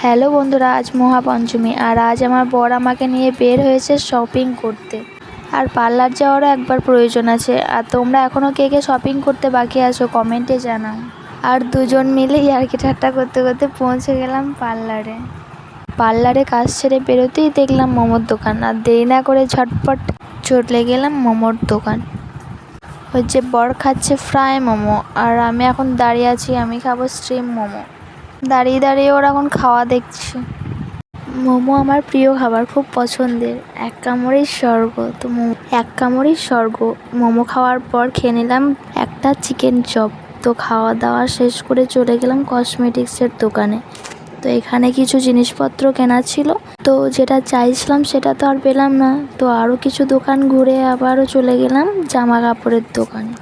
Hello বন্ধুরা, আজ মহাপঞ্চমী আর আজ আমার বর আমাকে নিয়ে বের হয়েছে শপিং করতে। আর পার্লার যাওয়ারও একবার প্রয়োজন আছে। আর তোমরা এখনও কে কে শপিং করতে বাকি আছো কমেন্টে জানাও। আর দুজন মিলে ইয়ার্কি ঠাট্টা করতে করতে পৌঁছে গেলাম পার্লারে কাজ ছেড়ে বেরোতেই দেখলাম মোমোর দোকান। আর দেরি না করে ঝটপট চলে গেলাম মোমোর দোকান। ওই যে বর খাচ্ছে ফ্রাই মোমো আর আমি এখন দাঁড়িয়ে আছি, আমি খাবো স্টিম মোমো। দাঁড়িয়ে দাঁড়িয়ে ওরা এখন খাওয়া দেখছি। মোমো আমার প্রিয় খাবার, খুব পছন্দের, এক কামড়েই স্বর্গ। তো এক কামড়েই স্বর্গ। মোমো খাওয়ার পর খেয়ে নিলাম একটা চিকেন চপ। তো খাওয়া দাওয়া শেষ করে চলে গেলাম কসমেটিক্সের দোকানে। তো এখানে কিছু জিনিসপত্র কেনা ছিল, তো যেটা চাইছিলাম সেটা তো আর পেলাম না। তো আরও কিছু দোকান ঘুরে আবারও চলে গেলাম জামা কাপড়ের দোকানে।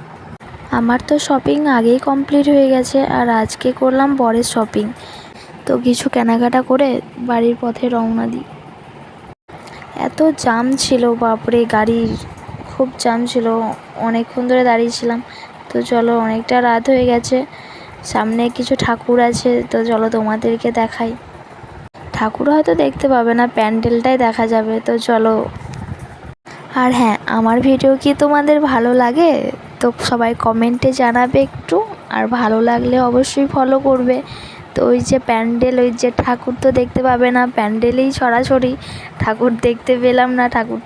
আমার তো শপিং আগেই কমপ্লিট হয়ে গেছে আর আজকে করলাম বরের শপিং। তো কিছু কেনাকাটা করে বাড়ির পথে রওনা দিই। এত জ্যাম ছিল, বাপরে, গাড়ির খুব জ্যাম ছিল, অনেকক্ষণ ধরে দাঁড়িয়েছিলাম। তো চলো, অনেকটা রাত হয়ে গেছে, সামনে কিছু ঠাকুর আছে, তো চলো তোমাদেরকে দেখাই। ঠাকুর হয়তো দেখতে পাবে না, প্যান্ডেলটাই দেখা যাবে, তো চলো। আর হ্যাঁ, আমার ভিডিও কি তোমাদের ভালো লাগে? তো সবাই কমেন্টে জানাবে একটু, আর ভালো লাগলে অবশ্যই ফলো করবে। তো ওই যে প্যান্ডেল, ওই যে ঠাকুর তো দেখতে পাবে না, প্যান্ডেলেই ছড়াছড়ি, ঠাকুর দেখতে পেলাম না। ঠাকুর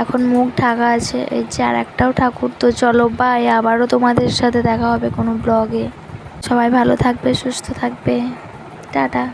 এখন মুখ ঢাকা আছে। এই যে আর একটাও ঠাকুর। তো চলো, বাই, আবারও তোমাদের সাথে দেখা হবে কোনো ব্লগে। সবাই ভালো থাকবে, সুস্থ থাকবে, টাটা।